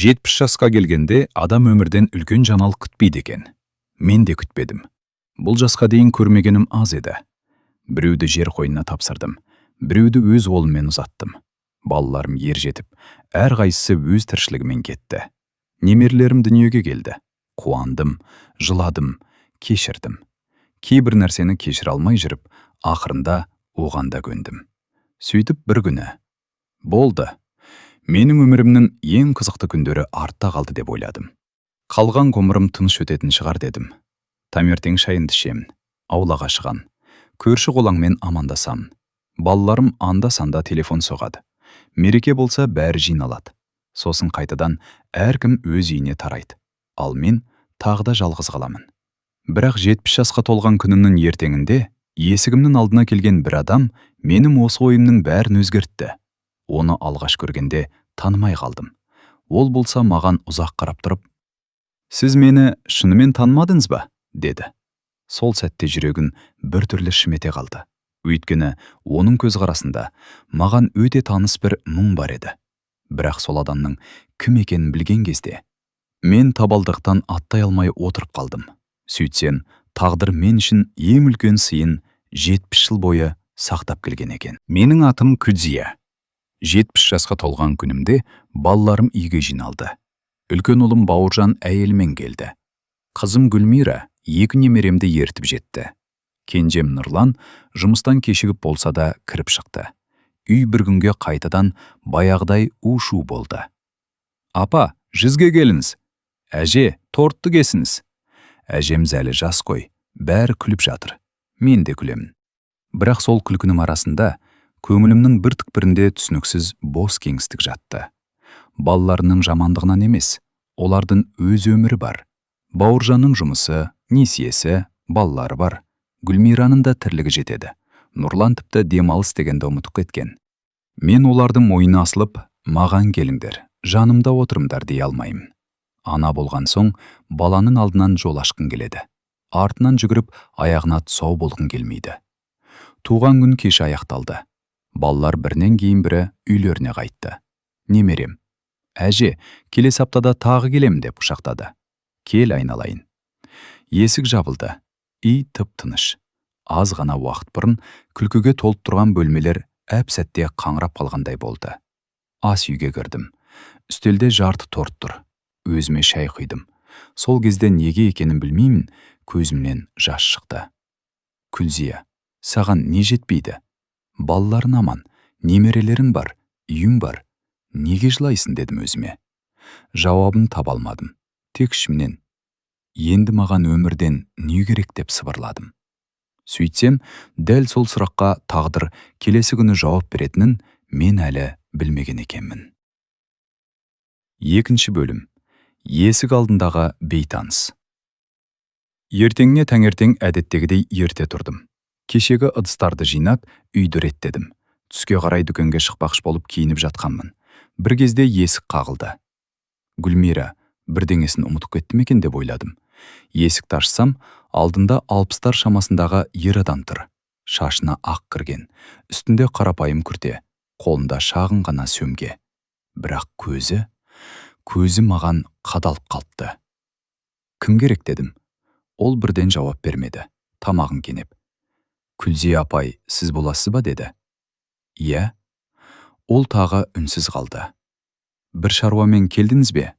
70 жасқа келгенде адам өмірден үлкен жаңалық күтпейді екен. Мен де күтпедім. Бұл жасқа дейін көрмегенім аз еді. Біреуді жер қойнына тапсырдым, біреуді өз қолыммен ұзаттым. Балаларым ер жетіп, әрқайсысы өз тіршілігімен кетті. Немерелерім дүниеге келді. Қуандым, жыладым, кешірдім. Кейбір нәрсені кешіре алмай жүріп, ақырында оған да көндім. Сөйтіп бір күні болды. Менің өмірімнің ең қызықты күндері артта қалды деп ойладым. Қалған ғұмырым тыныш өтетін шығар дедім. Таңертең шайымды ішемін, аулаға шығам, көрші қолаңмен амандасам. Балаларым анда-санда телефон соғады. Мереке болса бәрі жиналады. Сосын қайтадан әркім өз үйіне тарайды. Ал мен тағы да жалғыз қаламын. Бірақ 70 жасқа толған күнімнің ертеңінде есігімнің алдына келген бір адам менің осы ойымның бәрін өзгертті. Оны алғаш көргенде танымай қалдым. Ол болса маған ұзақ қарап тұрып, «Сіз мені шынымен танымадыңыз ба?» деді. Сол сәтте жүрегім біртүрлі шімете қалды. Өйткені оның көзқарасында маған өте таныс бір мұң бар еді. Бірақ сол адамның кім екенін білген кезде мен табалдырықтан аттай алмай отырып қалдым. Сөйтсем, тағдыр мен үшін ең үлкен сыйын 70 жыл бойы сақтап келген екен. Менің атым Күлзия. 70 жасқа толған күнімде балаларым үйге жиналды. Үлкен ұлым Бауыржан әйелімен келді. Қызым Гүлмира 2 немеремді ертіп жетті. Кенжем Нұрлан жұмыстан кешігіп болса да кіріп шықты. Үй бір күнге қайтадан баяғыдай у-шу болды. «Апа, жүзге келіңіз. Әже, тортты кесіңіз». Әжем зәлі жас қой, бәрі күліп жатыр. Мен де күлемін. Бірақ сол күлкінің арасында көңілімнің бір түкпірінде түсініксіз бос кеңістік жатты. Балаларының жамандығынан емес, олардың өз өмірі бар. Бауыржанның жұмысы, несиесі, балалары бар. Гүлмираның да тірлігі жетеді. Нұрлан тіпті демалыс дегенді ұмытып кеткен. Мен олардың мойнына асылып, «Маған келіңдер, жанымда отырымдар» дей алмаймын. Ана болған соң баланың алдынан жол ашқың келеді. Артынан жүгіріп, аяғына тұсау болғың келмейді. Туған күн кеші аяқталды. Балалар бірінен кейін бірі үйлеріне қайтты. Немерем, «Әже, келесі аптада тағы келем» деп құшақтады. «Кел айналайын». Есік жабылды. Үй тып-тыныш. Аз ғана уақыт бұрын күлкіге толып тұрған бөлмелер әп-сәтте қаңырап қалғандай болды. Ас үйге кірдім. Үстелде жарты торт тұр. Өзіме шай құйдым. Сол кезде неге екенін білмеймін, көзімнен жас шықты. «Күлзия, саған не жетпейді? Балаларың аман, немерелерің бар, үйің бар. Неге жылайсың?» дедім өзіме. Жауабын таба алмадым. Тек ішімнен, «Енді маған өмірден не керек?» деп сыбырладым. Сөйтсем, дәл сол сұраққа тағдыр келесі күні жауап беретінін мен әлі білмеген екенмін. Екінші бөлім. Есік алдындағы бейтаныс. Ертеңіне таңертең әдеттегідей ерте тұрдым. Кешегі ыдыстарды жинап, үйді реттедім. Түске қарай дүкенге шықпақшы болып киініп жатқанмын. Бір кезде есік қағылды. Гүлмира бірдеңесін ұмытып кетті ме екен деп ойладым. Есікті ашсам, алдында 60-тар шамасындағы ер адам тұр. Шашына ақ кірген, үстінде қарапайым күрте, қолында шағын ғана сөмке. Бірақ көзі маған қадалып қалыпты. «Кім керек?» дедім. Ол бірден жауап бермеді. Тамағын кенеп, «Күлзия апай, сіз боласыз ба?» деді. «Иә». Ол тағы үнсіз қалды. «Бір шаруамен келдіңіз бе?»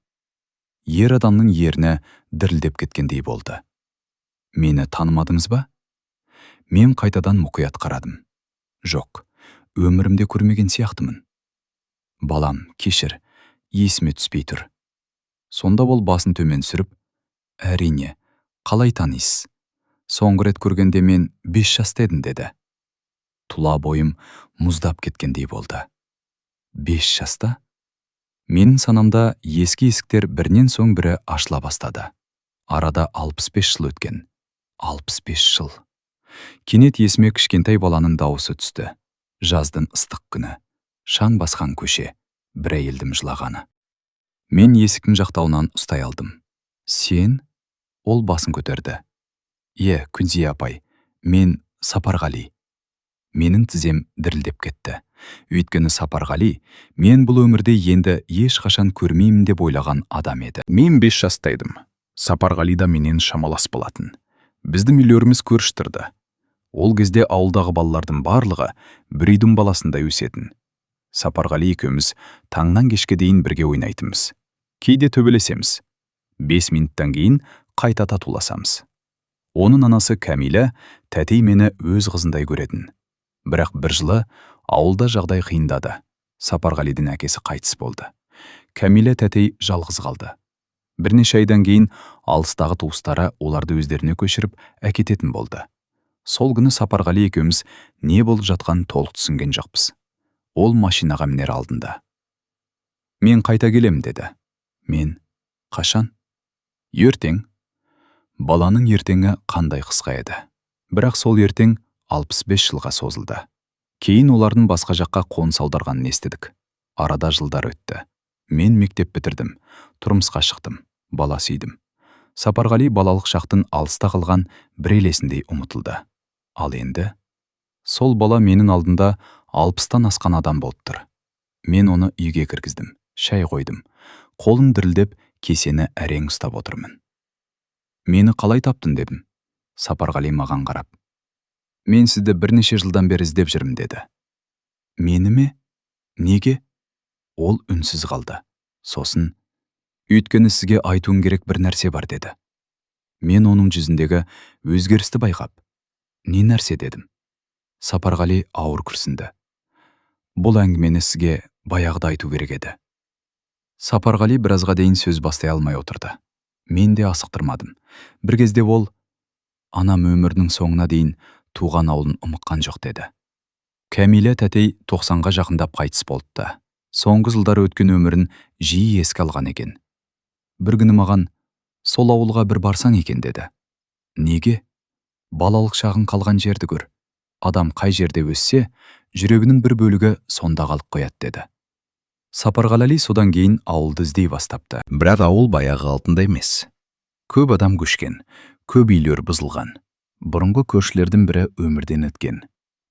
Ер адамның ерні дірілдеп кеткендей болды. «Мені танымадыңыз ба?» Мен қайтадан мұқият қарадым. «Жоқ, өмірімде көрмеген сияқтымын». «Балам, кешір, есіме түспей тұр». Сонда ол басын төмен сүріп, «Әрине, қалай танисыз? Соңғы рет көргенде мен 5 жаста едім» деді. Тұла бойым мұздап кеткендей болды. 5 жаста? Менің санамда ескі есіктер бірінен соң бірі ашыла бастады. Арада 65 жыл өткен. 65 жыл. Кенет есіме кішкентай баланың дауысы түсті. Жаздың ыстық күні. Шаң басқан көше. Бір әйелдің жылағаны. Мен есіктің жақтауынан ұстай алдым. «Сен?» Ол басын көтерді. «Е, Күлзия апай, мен Сапарғали». Менің тізем дірілдеп кетті. Өйткені Сапарғали мен бұл өмірде енді ешқашан көрмеймін деп ойлаған адам еді. Мен 5 жастайдым. Сапарғали да менен шамалас болатын. Біздің үйлеріміз көріш тұрды. Ол кезде ауылдағы балалардың барлығы бір үйдің баласындай өсетін. Сапарғали екеуміз таңнан кешке дейін бірге ойнайтынбыз. Кейде төбелесеміз. 5 минуттан кейін қайта татуласамыз. Оның анасы Кәмилә тәтей мені өз қызындай көретін. Бірақ бір жылы ауылда жағдай қиындады. Сапарғалидың әкесі қайтыс болды. Кәмилә тәтей жалғыз қалды. Бірнеше айдан кейін алыстағы туыстары оларды өздеріне көшіріп әкететін болды. Сол күні Сапарғали екеуміз не болып жатқанын толық түсінген жоқпыз. Ол машинаға мінер алдында. Мен қайта келем деді. Мен қашан? Ертең. Баланың ертеңі қандай қысқа еді. Бірақ сол ертең 65 жылға созылды. Кейін олардың басқа жаққа қоныс аударғанын естідік. Арада жылдар өтті. Мен мектеп бітірдім, тұрмысқа шықтым, бала сүйдім. Сапарғали балалық шақтың алыста қалған бір елесіндей ұмытылды. Ал енді сол бала менің алдында 60-тан асқан адам болып тұр. Мен оны үйге кіргіздім, шай қойдым. Қолым дірілдеп, кесені әрең ұстап отырмын. Мені қалай таптың дедім. Сапарғали маған қарап. Мен сізді бірнеше жылдан бері іздеп жүрмін деді. Мені ме? Неге? Ол үнсіз қалды. Сосын, өйткені сізге айтуым керек бір нәрсе бар деді. Мен оның жүзіндегі өзгерісті байқап. Не нәрсе дедім. Сапарғали ауыр күрсінді. Бұл әңгімені сізге баяғыда айту керек еді. Сапарғали біразға дейін сөз бастай алмай отырды. Мен де асықтырмадым. Бір кезде ол, анам өмірінің соңына дейін туған ауылын ұмытқан жоқ деді. Кәмилә тәтей 90-ға жақындап қайтыс болыпты. Соңғы жылдар өткен өмірін жиі еске алған екен. Бір күні маған, сол ауылға бір барсаң екен деді. Неге? Балалық шағың қалған жерді көр. Адам қай жерде өссе, жүрегінің бір бөлігі сонда қалып қояды деді. Сапарғали содан кейін ауылды іздей бастапты. Бірақ ауыл баяғы қалпында емес. Көп адам көшкен, көп үйлер бұзылған. Бұрынғы көршілердің бірі өмірден өткен.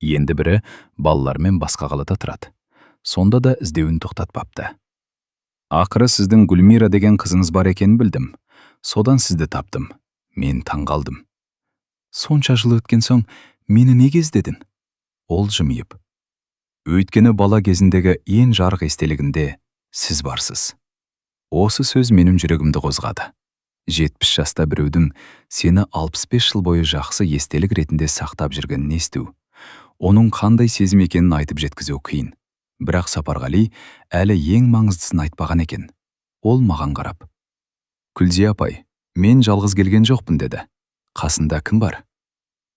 Енді бірі балалармен басқа қалада тұрады. Сонда да іздеуін тоқтатпапты. Ақыры сіздің Гүлмира деген қызыңыз бар екенін білдім. Содан сізді таптым. Мен таңғалдым. Сонша жыл өткен соң мені неге іздедің? Ол жымиып. Өйткені бала кезіндегі ең жарық естелігінде сіз барсыз. Осы сөз менің жүрегімді қозғады. 70 жаста біреудің сені 65 жыл бойы жақсы естелік ретінде сақтап жүргенін есту. Оның қандай сезім екенін айтып жеткізу қиын. Бірақ Сапарғали әлі ең маңыздысын айтпаған екен. Ол маған қарап. Күлзия апай, мен жалғыз келген жоқпын деді. Қасында кім бар?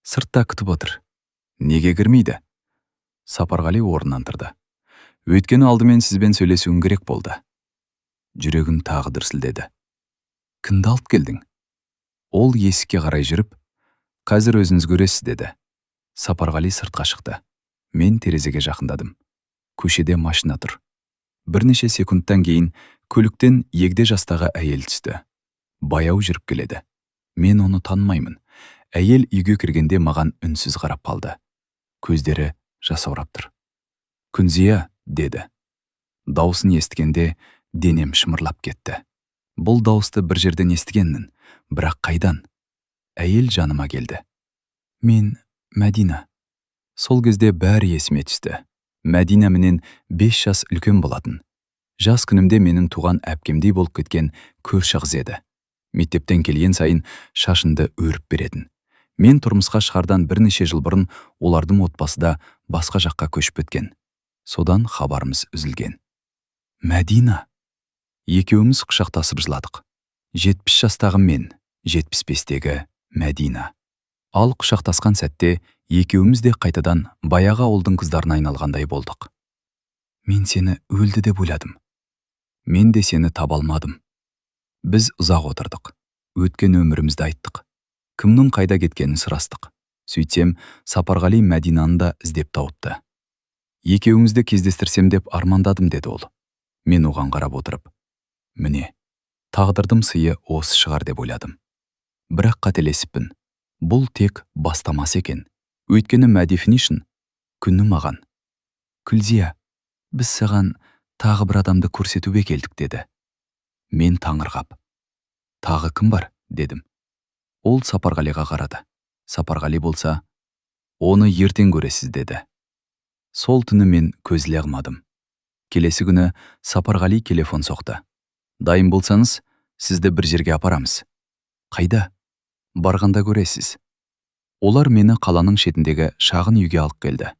Сыртта күтіп отыр. Неге кірмейді? Сапарғали орнынан тұрды. Өйткені алдымен сізбен сөйлесуім керек болды. Жүрегім тағы дүрсілдеді. Кімді алып келдің? Ол есікке қарай жүріп, қазір өзіңіз көресіз деді. Сапарғали сыртқа шықты. Мен терезеге жақындадым. Көшеде машина тұр. Бірнеше секундтан кейін көліктен егде жастағы әйел түсті. Баяу жүріп келеді. Мен оны танымаймын. Әйел үйге кіргенде маған үнсіз қарап қалды. Көздері жасаурап тұр. Күнзия, деді. Даусын естігенде денем шымырлап кетті. Бұл дауысты бір жерден естігенмін, бірақ қайдан? Әйел жаныма келді. Мен Мәдина. Сол кезде бәрі есіме түсті. Мәдина менен 5 жас үлкен болатын. Жас күнімде менің туған әпкемдей болып кеткен көрші қыз еді. Мектептен келген сайын шашынды өріп беретін. Мен тұрмысқа шығардан бірнеше жыл бұрын олардың отбасыда басқа жаққа көшіп кеткен. Содан хабарымыз үзілген. Мәдина. Екеуміз құшақтасып жыладық. 70 жастағы мен, 75-тегі Мәдина. Ал құшақтасқан сәтте екеуміз де қайтадан баяғы ауылдың қыздарына айналғандай болдық. Мен сені өлді деп ойладым. Мен де сені таба алмадым. Біз ұзақ отырдық. Өткен өмірімізді айттық. Кімнің қайда кеткенін сұрастық. Сөйтсем, Сапарғали Мәдинаны да іздеп тауыпты. Екеуімізді кездестірсем деп армандадым деді ол. Мен оған қарап отырып. Міне, тағдырдың сыйы осы шығар деп ойладым. Бірақ қателесіппін. Бұл тек бастамасы екен. Өйткені My Definition күні маған: «Күлзия, біз саған тағы бір адамды көрсетуге келдік» деді. Мен таңырқап: «Тағы кім бар?» дедім. Ол Сапарғалиға қарады. Сапарғали болса: «Оны ертең көресіз» деді. Сол түні мен көз іле алмадым. Келесі күні Сапарғали телефон соқты. «Дайын болсаңыз, сізді бір жерге апарамыз». «Қайда?» «Барғанда көресіз». Олар мені қаланың шетіндегі шағын үйге алып келді.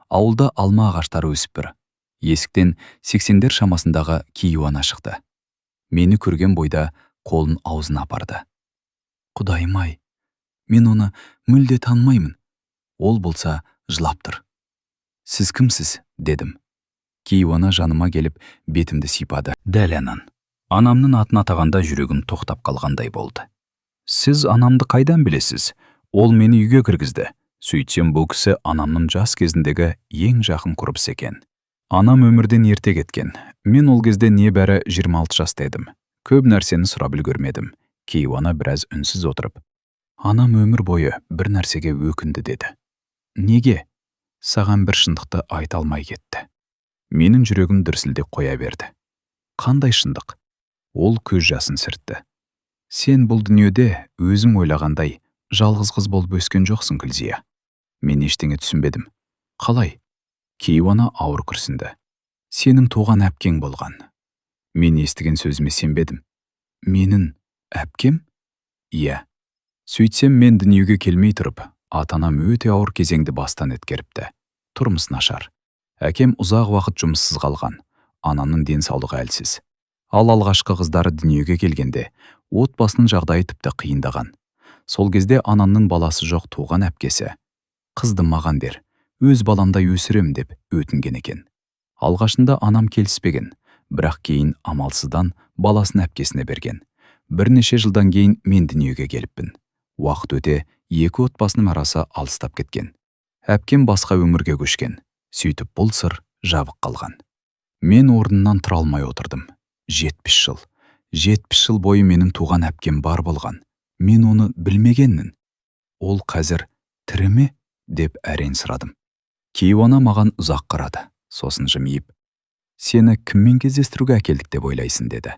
Ауылда алма ағаштары өсіп тұр. Есіктен 80-дер шамасындағы кейуана шықты. Мені көрген бойда қолын аузына апарды. «Құдайым-ай, мен оны мүлде танымаймын». Ол болса жылап тұр. «Сіз кімсіз?» дедім. Кейуана жаныма келіп бетімді сипады. Дәл анан. Анамның атын атағанда жүрегім тоқтап қалғандай болды. «Сіз анамды қайдан білесіз?» Ол мені үйге кіргізді. Сөйтсем, бұл кісі анамның жас кезіндегі ең жақын құрбысы екен. Анам өмірден ерте кеткен. Мен ол кезде небәрі 26 жаста едім. Көп нәрсені сұрап үлгермедім. Кейуана біраз үнсіз отырып: «Анам өмір бойы бір нәрсеге өкінді» деді. «Неге?» «Саған бір шындықты айта алмай кетті». Менің жүрегім дүрсілдеп қоя берді. «Қандай шындық?» Ол көз жасын сүртті. «Сен бұл дүниеде өзім ойлағандай жалғыз қыз болып өскен жоқсың, Күлзия». Мен ештеңе түсінбедім. «Қалай?» Кейуана ауыр күрсінді. «Сенің туған әпкең болған». Мен естіген сөзіме сенбедім. «Менің әпкем?» «Иә». Сөйтсем, мен дүниеге келмей тұрып, ата-анам өте ауыр кезеңді бастан өткеріпті. Тұрмыс нашар. Әкем ұзақ уақыт жұмыссыз қалған. Анамның денсаулығы әлсіз. Ал алғашқы қыздары дүниеге келгенде отбасының жағдайы тіпті қиындаған. Сол кезде анамның баласы жоқ туған әпкесі: «Қызды маған бер, өз баламдай өсірем» деп өтінген екен. Алғашында анам келіспеген, бірақ кейін амалсыздан баласын әпкесіне берген. Бірнеше жылдан кейін мен дүниеге келіппін. Уақыт өте екі отбасының арасы алыстап кеткен. Әпкем басқа өмірге көшкен. Сөйтіп бұл сыр жабық қалған. Мен орнымнан тұра алмай отырдым. 70 жыл бойы менің туған әпкем бар болған. Мен оны білмегенмін. «Ол қазір тірі ме?» деп әрең сұрадым. Кейуана маған ұзақ қарады. Сосын жымиып: «Сені кіммен кездестіруге әкелдік деп ойлайсың?» деді.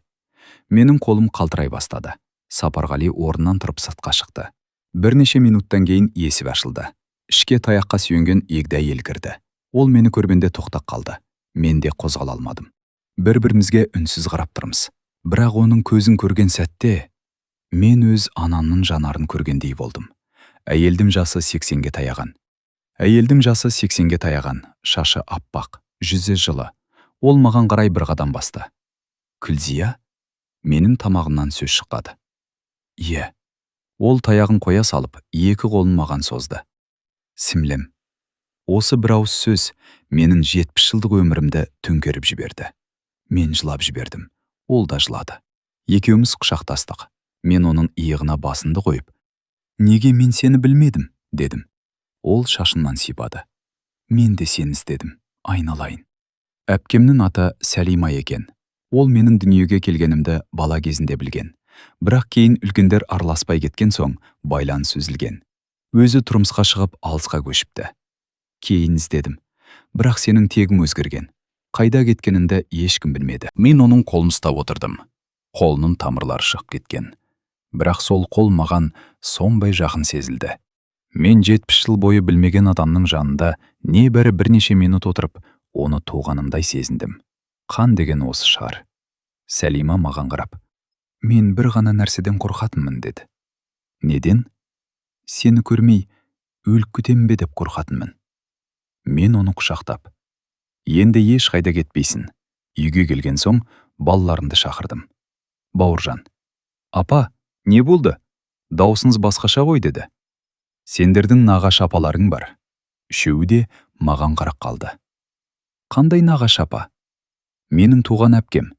Менің қолым қалтырай бастады. Сапарғали орнынан тұрып сыртқа шықты. Бірнеше минуттан кейін есік ашылды. Ішке таяққа сүйенген егде әйел кірді. Ол мені көргенде тоқтап қалды. Мен де қозғала алмадым. Бір-бірімізге үнсіз қарап тұрмыз. Бірақ оның көзін көрген сәтте мен өз анамның жанарын көргендей болдым. Әйелдің жасы 80-ге таяған. Шашы аппақ, жүзі жылы. Ол маған қарай бір қадам басты. «Күлзия?» Менің тамағымнан сөз шықпады. «Иә». Ол таяғын қоя салып, екі қолын маған созды. «Сімлім». Осы бір ауыз сөз менің 70 жылдық өмірімді төңкеріп жіберді. Мен жылап жібердім. Ол да жылады. Екеуміз құшақтастық. Мен оның иығына басымды қойып: «Неге мен сені білмедім?» дедім. Ол шашымнан сипады. «Мен де сені іздедім, айналайын». Әпкемнің аты Сәлима екен. Ол менің дүниеге келгенімді бала кезінде білген. Бірақ кейін үлкендер араласпай кеткен соң байланыс үзілген. Өзі тұрмысқа шығып алысқа көшіпті. Кейін іздедім. Бірақ сенің тегің өзгерген. Қайда кеткеніңді ешкім білмеді. Мен оның қолын ұстап отырдым. Қолының тамырлары шығып кеткен. Бірақ сол қол маған сонбай жақын сезілді. Мен 70 жыл бойы білмеген адамның жанында небәрі бірнеше минут отырып, оны туғанымдай сезіндім. Қан деген осы шығар. Сәлима маған қарап: «Мен бір ғана нәрседен қорқатынмын» деді. «Неден?» «Сені көрмей өліп кетем бе деп қорқатынмын». Мен оны құшақтап: «Енді еш қайда кетпейсің». Үйге келген соң балаларымды шақырдым. «Бауыржан». «Апа, не болды? Даусыңыз басқаша ғой» деді. «Сендердің нағашы апаларың бар». Үшеуі де маған қарап қалды. «Қандай нағашы апа?» «Менің туған әпкем».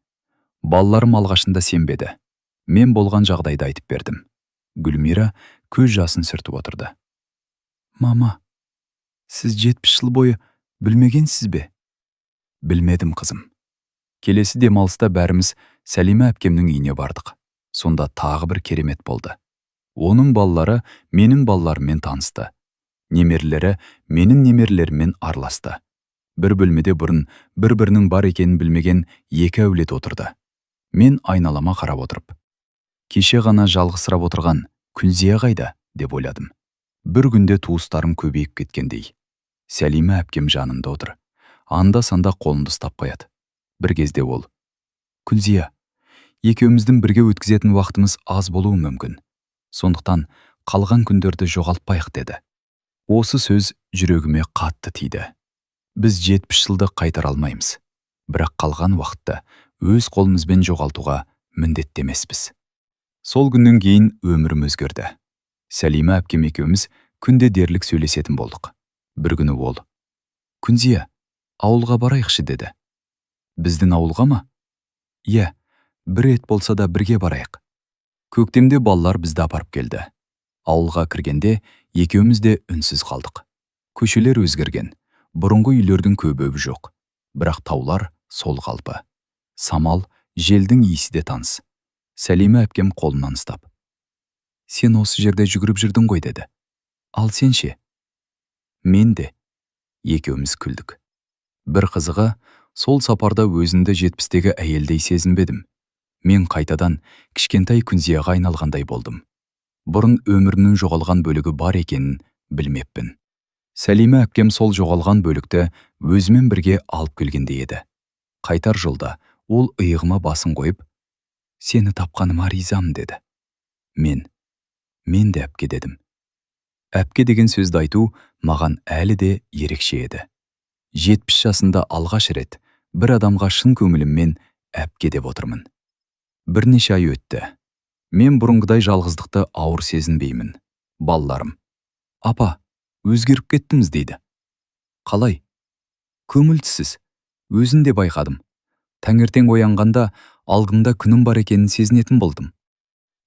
Балаларым алғашында сенбеді. Мен болған жағдайды айтып бердім. Гүлмира көз жасын сүртіп отырды. «Мама, сіз 70 жыл бойы білмегенсіз бе?» «Білмедім, қызым». Келесі демалыста бәріміз Сәлима әпкемнің үйіне бардық. Сонда тағы бір керемет болды. Оның балалары менің балаларыммен танысты. Немерелері менің немерелеріммен араласты. Бір бөлмеде бұрын бір-бірінің бар екенін білмеген екі әулет отырды. Мен айналама қарап отырып, кеше ғана жалғызсырап отырған Күлзия қайда деп ойладым. Бір күнде туыстарым көбейіп кеткендей. Сәлима әпкем жанымда отыр. Анда-санда қолымды ұстап қояды. Бір кезде ол: Күлзия, екеуміздің бірге өткізетін уақытымыз аз болуы мүмкін. Сондықтан қалған күндерді жоғалтпайық деді. Осы сөз жүрегіме қатты тиді. Біз 70 жылды қайтара алмаймыз. Бірақ қалған уақытты өз қолымызбен жоғалтуға міндетті емеспіз. Сол күннен кейін өмірім өзгерді. Сәлима әпкем екеуміз күнде дерлік сөйлесетін болдық. Бір күні ол: Күнзия, ауылға барайықшы деді. Біздің ауылға ма? Иә, бір рет болса да бірге барайық. Көктемде балалар бізді апарып келді. Ауылға кіргенде екеуміз де үнсіз қалдық. Көшелер өзгерген, бұрынғы үйлердің көбі жоқ. Бірақ таулар сол қалпы. Самал, желдің иісі де таныс. Сәлима әпкем қолымнан ұстап: Сен осы жерде жүгіріп жүрдің ғой деді. Ал сен ше? Мен де. Екеуміз күлдік. Бір қызығы, сол сапарда өзімді 70-тегі әйелдей сезінбедім. Мен қайтадан кішкентай Күнзияға айналғандай болдым. Бұрын өмірінің жоғалған бөлігі бар екенін білмеппін. Сәлима әпкем сол жоғалған бөлікті өзімен бірге алып келгендей еді. Қайтар жолда ол иығыма басын қойып: Сені тапқаныма ризамын деді. Мен де әпке дедім. Әпке деген сөзді айту маған әлі де ерекше еді. 70 жасында алғаш рет бір адамға шын көңіліммен әпке деп отырмын. Бірнеше ай өтті. Мен бұрынғыдай жалғыздықты ауыр сезінбеймін. Балаларым: Апа, өзгеріп кеттіңіз дейді. Қалай? Көңілсіз. Өзін де байқадым. Таңертең оянғанда алдымда күнім бар екенін сезінетін болдым.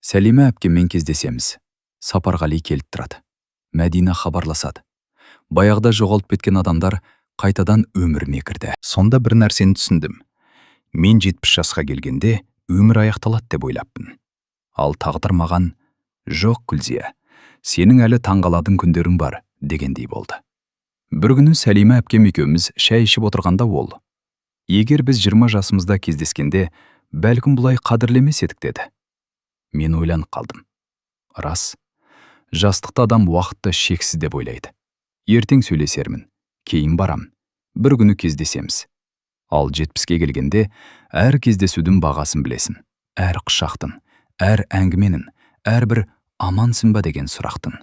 Сәлима әпкеммен кездесеміз. Сапарғали келіп тұрады. Мәдина хабарласады. Баяғыда жоғалып кеткен адамдар қайтадан өміріме кірді. Сонда бір нәрсені түсіндім. Мен 70 жасқа келгенде өмір аяқталады деп ойлаппын. Ал тағдыр маған: Жоқ Күлзия, сенің әлі таңғаладың күндерің бар дегендей болды. Бір күні Сәлима әпкем екеуміз шай ішіп отырғанда ол: Егер біз 20 жасымызда кездескенде, бәлкім бұлай қадірлемес едік деді. Мен ойланып қалдым. Рас, жастықта адам уақытты шексіз деп ойлайды. Ертең сөйлесермін, кейін барам, бір күні кездесеміз. Ал 70-ке келгенде әр кездесудің бағасын білесің. Әр құшақтың, әр әңгіменің, әрбір амансың ба деген сұрақтың.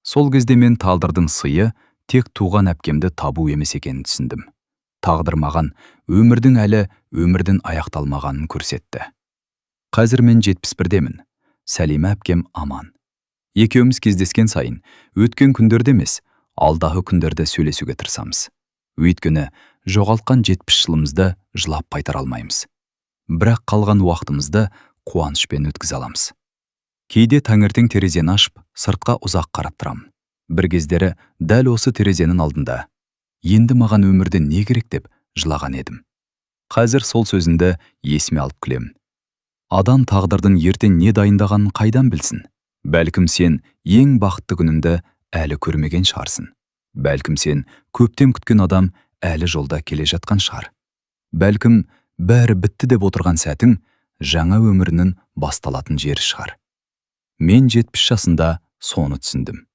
Сол кезде мен тағдырдың сыйы тек туған әпкемді табу емес екенін түсіндім. Тағдыр маған өмірдің аяқталмағанын көрсетті. Қазір мен 71-демін. Сәлима әпкем аман. Екеуміз кездескен сайын өткен күндерде емес, алдағы күндерде сөйлесуге тырысамыз. Өйткені жоғалтқан 70 жылымызды жылап қайтара алмаймыз. Бірақ қалған уақытымызды қуанышпен өткізе аламыз. Кейде таңертең терезені ашып, сыртқа ұзақ қарап тұрамын. Бір кездері дәл осы терезенің алдында: Енді маған өмірде не керек деп жылаған едім. Қазір сол сөзінді есіме алып күлем. Адам тағдырдың ертең не дайындағанын қайдан білсін? Бәлкім сен ең бақытты күніңді әлі көрмеген шығарсың. Бәлкім сен көптен күткен адам әлі жолда келе жатқан шығар. Бәлкім бәрі бітті деп отырған сәтің жаңа өмірінің басталатын жері шығар. Мен 70 жасында соны түсіндім.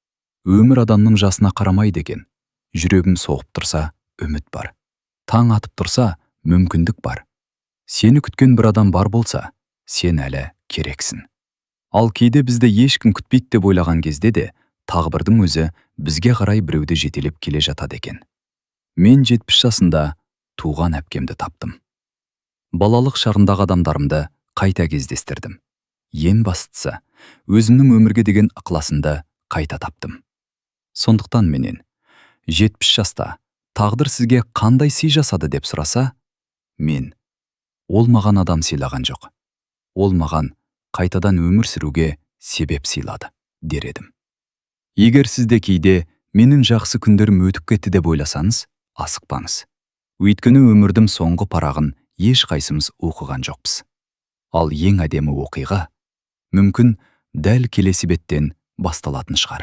Өмір адамның жасына қарамайды екен. Жүрегім соғып тұрса, үміт бар. Таң атып тұрса, мүмкіндік бар. Сені күткен бір адам бар болса, сен әлі керексің. Ал кейде бізді ешкім күтпейді деп ойлаған кезде де тағдырдың өзі бізге қарай біреуді жетелеп келе жатады екен. Мен 70 жасында туған әпкемді таптым. Балалық шағындағы адамдарымды қайта кездестірдім. Ең бастысы, өзімнің өмірге деген ықыласымды қайта таптым. Сондықтан менен 70 жаста тағдыр сізге қандай сый жасады деп сұраса, ол маған адам сыйлаған жоқ. Ол маған қайтадан өмір сүруге себеп сыйлады, дер едім. Егер сізде кейде менің жақсы күндерім өтіп кетті деп ойласаңыз, асықпаңыз. Өйткені өмірдің соңғы парағын еш қайсымыз оқыған жоқпыз. Ал ең әдемі оқиға мүмкін дәл келесі беттен басталатын шығар.